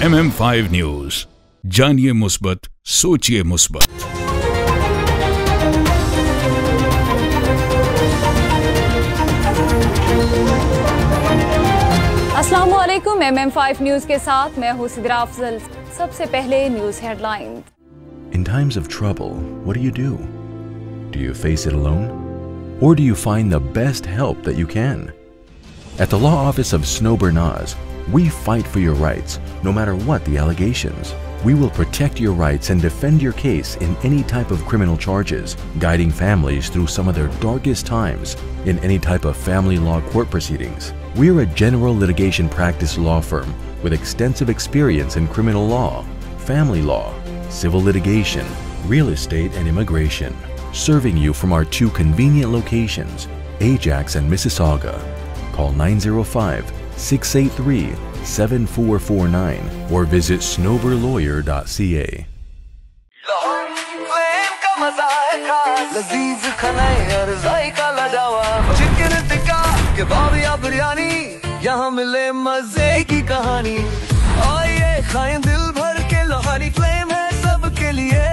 MM5 news, जानिए मुस्बत, सोचिए मुस्बत। अस्सलामुअलैकुम, MM5 न्यूज के साथ मैं हूं सिद्रा अफजल। सबसे पहले news headline. In times of trouble, what do? Do you face it alone? Or do you find the best help that you can? At the law office of Snow Bernaz, we fight for your rights, no matter what the allegations. We will protect your rights and defend your case in any type of criminal charges, guiding families through some of their darkest times in any type of family law court proceedings. We are a general litigation practice law firm with extensive experience in criminal law, family law, civil litigation, real estate, and immigration, serving you from our two convenient locations, Ajax and Mississauga. Call 905-683-7449 or visit snowberlawyer.ca. यहाँ मिले मजे की कहानी, आइए खाएं दिल भर के। लोहारी फ्लेम है सबके लिए,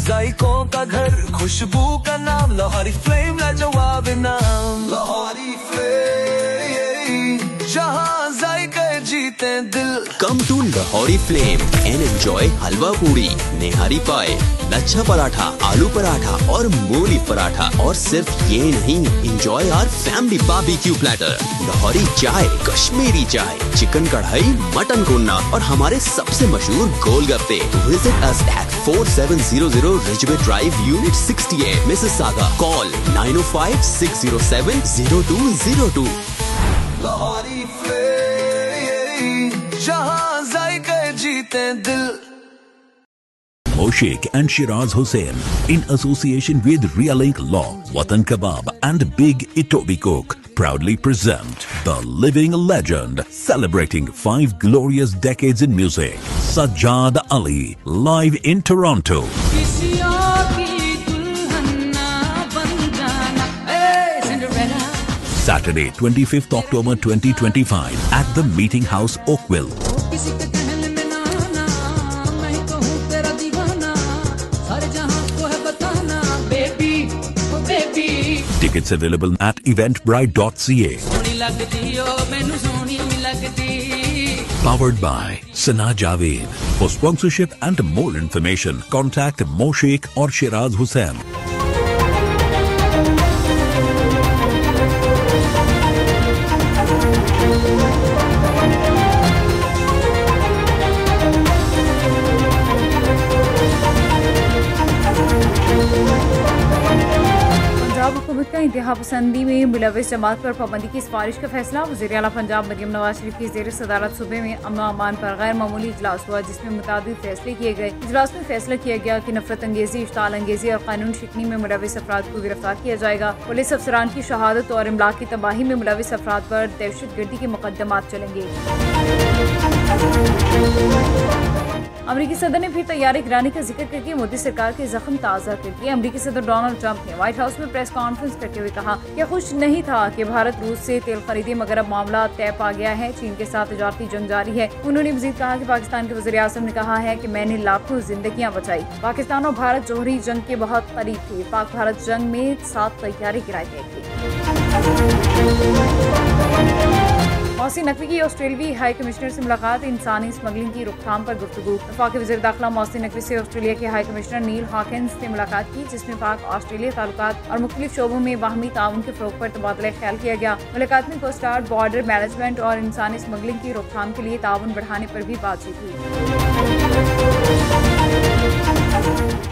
जायकों का घर, खुशबू का नाम। लोहारी फ्लेम लाजवाब नाम। लोहारी फ्लेम, जहाँ जायके जीते दिल। Come to Lahori Flame and enjoy हलवा पूरी, नेहारी पाए, लच्छा पराठा, आलू पराठा और मूली पराठा। और सिर्फ ये नहीं, enjoy our family barbecue platter, Lahori चाय, कश्मीरी चाय, चिकन कढ़ाई, मटन कोन्ना और हमारे सबसे मशहूर गोलगप्पे। Visit us at 4700 Ridgeway Drive, Unit 68, Mississauga. Call 905-607-0202. Lahori flame, जहाँ जायके जीते दिल। Moshiq and Shiraz Hussain, in association with Realink Law, Watan Kebab and Big Itobi Cook, proudly present the living legend celebrating 5 glorious decades in music, Sajjad Ali, live in Toronto. Saturday, 25th October 2025 at the Meeting House, Oakville. Tickets available at eventbrite.ca. Powered by Sana Javed. For sponsorship and more information, contact Moshiq or Shiraz Hussain. हुकूमत का इंतहा पसंदी में मुलविस जमात पर पाबंदी की सिफारिश का फैसला। वज़ीर आला पंजाब मरियम नवाज शरीफ की ज़ेर सदारत सूबे में अमन अमान पर गैर मामूली इजलास हुआ, जिसमें मुताबिक फैसले किए गए। इजलास में फैसला किया गया कि नफरत अंगेजी, इश्ताल अंगेजी और कानून शिकनी में मुलविस अफराद को गिरफ्तार किया जाएगा। पुलिस अफसरान की शहादत और इमलाक की तबाही में मुलविस अफराद पर दहशतगर्दी के मुकदमात चलेंगे। अमरीकी सदर ने फिर तैयारी गिराने का जिक्र करके मोदी सरकार के जख्म ताज़ा कर दिए। अमरीकी सदर डोनाल्ड ट्रंप ने व्हाइट हाउस में प्रेस कॉन्फ्रेंस करते हुए कहा कि खुश नहीं था कि भारत रूस से तेल खरीदे, मगर अब मामला तय पा गया है। चीन के साथ तिजारती जंग जारी है। उन्होंने मजीद कहा कि पाकिस्तान के वज़ीर आज़म ने कहा है कि मैंने लाखों जिंदगियां बचाई। पाकिस्तान और भारत जोहरी जंग के बहुत करीब थे। पाक भारत जंग में 7 तैयारी गिराई गई थी। मौसी नकवी की ऑस्ट्रेलियाई हाई कमिश्नर से मुलाकात, इंसानी स्मगलिंग की रोकथाम पर गुफ्तगू। वफाकी वज़ीर दाखिला मौसी नकवी से ऑस्ट्रेलिया के हाई कमिश्नर नील हॉकिंस से मुलाकात की, जिसमें पाक ऑस्ट्रेलिया ताल्लुकात और मुख्तलिफ शोबों में बाहमी ताउन के फ़रोग़ पर तबादला ख्याल किया गया। मुलाकात में कोस्ट गार्ड, बॉर्डर मैनेजमेंट और इंसानी स्मगलिंग की रोकथाम के लिए ताउन बढ़ाने पर भी बातचीत हुई।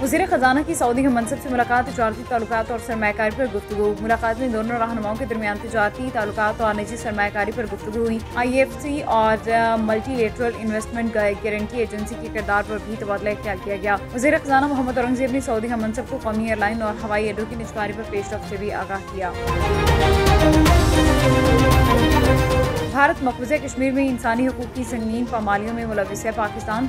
वज़ीर ख़जाना की सऊदी हम मनसब से मुलाकात, तिजारती ताल्लुकात और सरमायाकारी पर गुफ्तगू। मुलाकात में दोनों रहनुमाओं के दरमियान तिजारती ताल्लुकात और निजी सरमायाकारी पर गुफ्तगू हुई। IFC और मल्टीलेटरल इन्वेस्टमेंट गारंटी एजेंसी के किरदार पर भी तबादला ख्याल किया गया। वज़ीर ख़जाना मोहम्मद औरंगज़ेब ने सऊदी हम मनसब को कौमी एयरलाइन और हवाई अड्डों की निजकारी पर पेशरफ्त से भी आगाह किया। भारत मकबूजा कश्मीर में इंसानी हकूक़ की संगीन पामालियों में मुलविस है। पाकिस्तान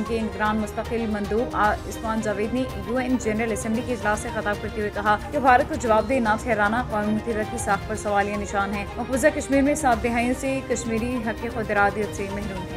के निगरान मुस्तकिल मंदूब इस्मान जावेद ने UN जनरल असम्बली के इजलास से खिताब करते हुए कहा कि भारत को जवाबदेह न ठहराना अक़वाम मुत्तहिदा की साख पर सवालिया निशान है। मकबूजा कश्मीर में 7 दहाइयों से कश्मीरी हक़ खुदइरादियत से महरूम है।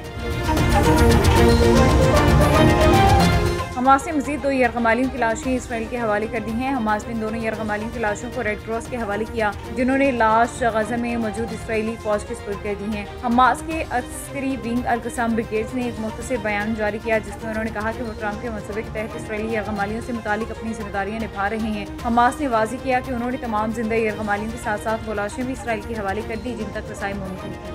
हमास ने मजीद 2 यरगमालियों की लाशें इसराइल के हवाले कर दी हैं। हमास ने इन दोनों यरगमालियों की लाशों को रेड क्रॉस के हवाले किया, जिन्होंने लाश गजा में मौजूद इसराइली फौज के सुपुर्द कर दी हैं। हमास के अस्करी विंग अल कसाम ब्रिगेड्स ने एक मुख्तसर बयान जारी किया, जिसमें उन्होंने कहा कि वो ट्रंप के मंसूबे के तहत इसराइली यरगमालियों से मुतालिक अपनी जिम्मेदारियां निभा रहे हैं। हमास ने वाज़ेह किया कि उन्होंने तमाम जिंदा यरगमालियों के साथ साथ वो लाशें भी इसराइल के हवाले कर दी जिन तक रसाई मुमकिन थी।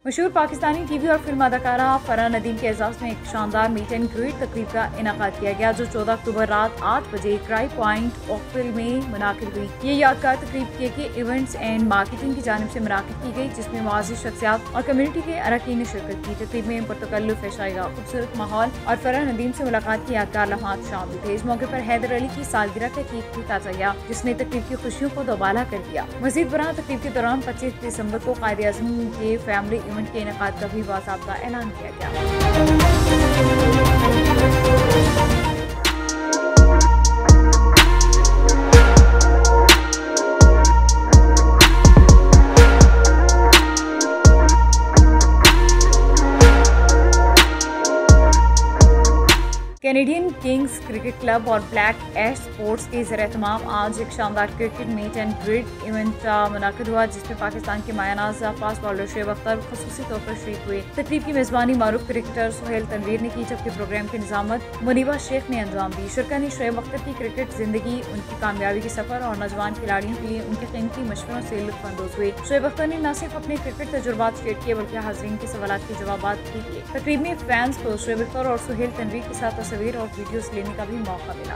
मशहूर पाकिस्तानी टीवी और फिल्म अदाकारा फरहान नदीम के एजाज़ में एक शानदार मीट एंड ग्रीट तकरीब का इनेकाद किया गया, जो 14 अक्टूबर रात 8 बजे क्राई पॉइंट ओकविल में मुनाकिद हुई। ये यादगार तकरीब के इवेंट्स एंड मार्केटिंग की जानिब से मुनाकिद की गई, जिसमें मुआज़िज़ शख्सियात और कम्युनिटी के अरकान ने शिरकत की। तकरीब में पुरतकल्लुफ़ एशाया, खूबसूरत माहौल और फरहान नदीम से मुलाकात की यादगार लम्हात शामिल थे। इस मौके पर हैदर अली की सालगिरह का केक भी काटा गया, जिसने तकरीब की खुशियों को दोबाला कर दिया। मज़ीद बराह तकरीब के दौरान 25 दिसंबर को कायद-ए-आज़म के फैमिली इवेंट के इनेकाद का भी बाज़ाब्ता ऐलान किया गया। कैनेडियन किंग्स क्रिकेट क्लब और ब्लैक एश स्पोर्ट्स के ज़र-ए-तमाम आज एक शानदार cricket meet and greet event मुनाकिद हुआ, जिसमें पाकिस्तान के मायानाज फास्ट बॉलर शोएब अख्तर खुसूसी तौर पर शरीक हुए। तकरीब की मेज़बानी मारूफ क्रिकेटर सुहेल तनवीर ने की, जबकि प्रोग्राम की निज़ामत मुनीबा शेख ने अंजाम दी। शुरका ने शोएब अख्तर की क्रिकेट जिंदगी, उनकी कामयाबी के सफर और नौजवान खिलाड़ियों के लिए उनके कीमती मशवरों से लुत्फ़अंदोज़ हुए। शोएब अख्तर ने न सिर्फ अपने क्रिकेट तजुर्बात शेयर किए, बल्कि हाज़रीन के सवालात के जवाबात भी दिए। तकरीब में फैंस को शोएब अख्तर और सुहेल तनवीर के साथ तस्वीर और वीडियोस लेने का भी मौका मिला।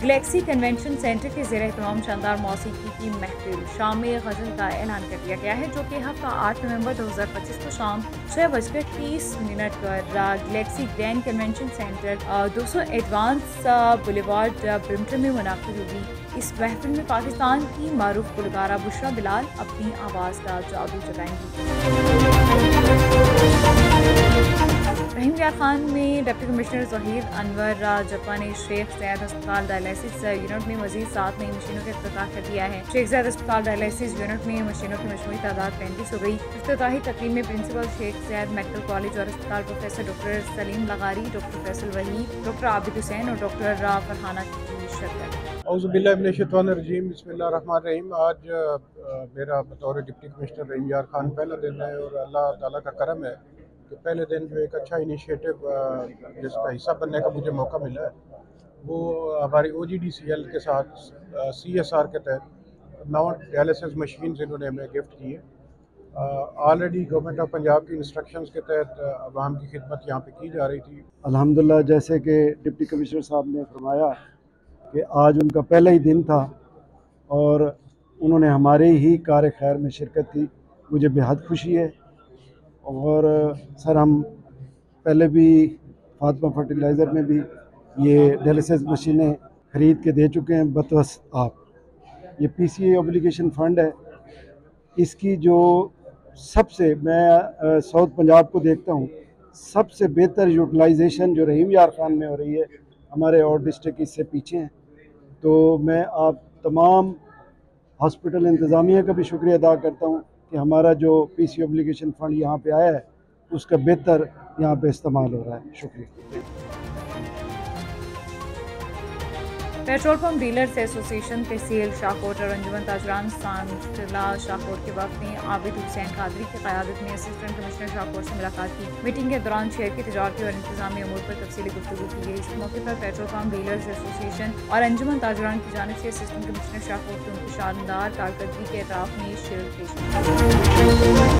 गैलेक्सी कन्वेंशन सेंटर के ज़ेर-ए-तमाम शानदार मौसीकी की महफिल शाम गज़ल का ऐलान कर दिया गया है, जो कि हफ्ता 8 नवंबर 2025 को शाम 6:30 पर Galaxy Grand Convention Centre 200 Advance Boulevard Brampton में मुनाकिद होगी। इस महफिल में पाकिस्तान की मारूफ गुलकारा बुशरा बिलाल अपनी आवाज़ का जादू जगाएंगी। रहीम यार खान में डिप्टी कमिश्नर ज़हीर अनवर जप्पा ने शेख ज़ैद अस्पताल डायलिसिस यूनिट में मजीद 7 नई मशीनों का इफ्तिताह कर दिया है। शेख ज़ैद अस्पताल डायलिसिस यूनिट में मशीनों की मजमूई तादाद 35 हो गई। इफ्तिताही तकरीब में principal Sheikh Zayed medical college और अस्पताल professor doctor Saleem Lagari, doctor Faisal Wahi, doctor Abid Hussain और डॉक्टर फरहाना की शिरकत। औज़ुबिल्लाहिमिनश्शैतानिर्रजीम, बिस्मिल्लाहिर्रहमानिर्रहीम। आज मेरा बतौर डिप्टी कमिश्नर रहीम यार खान पहला दिन है और अल्लाह ताला का करम है कि पहले दिन जो एक अच्छा इनिशिएटिव जिसका हिस्सा बनने का मुझे मौका मिला है, वो हमारी OGDCL के साथ CSR के तहत 9 डायलिसिस मशीन्स इन्होंने हमें गिफ्ट की है। ऑलरेडी गवर्नमेंट ऑफ पंजाब की इंस्ट्रक्शंस के तहत अवाम की खिदमत यहाँ पे की जा रही थी। अल्हम्दुलिल्लाह, जैसे कि डिप्टी कमिश्नर साहब ने फरमाया कि आज उनका पहला ही दिन था और उन्होंने हमारे ही कार खैर में शिरकत की, मुझे बेहद खुशी है। और सर, हम पहले भी फातिमा फर्टिलाइज़र में भी ये डायलिसिस मशीनें ख़रीद के दे चुके हैं बतवस आप। ये PCA ऑब्लिगेशन फ़ंड है, इसकी जो सबसे मैं साउथ पंजाब को देखता हूँ, सबसे बेहतर यूटिलाइजेशन जो रहीम यार खान में हो रही है, हमारे और डिस्ट्रिक्ट इससे पीछे हैं। तो मैं आप तमाम हॉस्पिटल इंतज़ामिया का भी शुक्रिया अदा करता हूँ कि हमारा जो PCA ऑब्लिगेशन फ़ंड यहाँ पे आया है, उसका बेहतर यहाँ पे इस्तेमाल हो रहा है। शुक्रिया। पेट्रोल पंप डीलर्स एसोसिएशन तहसील शाहकोट और अंजुमन ताजरान सांजिला शाहकोट के वक्त ने आबिद हुसैन कादरी की क़यादत में असिस्टेंट कमिश्नर शाहकोट से मुलाकात की। मीटिंग के दौरान शहर की तजारती और इंतजामी अमूर पर तफसीली गुफ्तगू की गई। इस मौके पर पेट्रोल पंप डीलर्स एसोसिएशन और अंजुमन ताजरान की जानिब से असिस्टेंट कमिश्नर शाहकोट की उनकी शानदार कारकर्दगी के एतराफ़ में शेयर पेश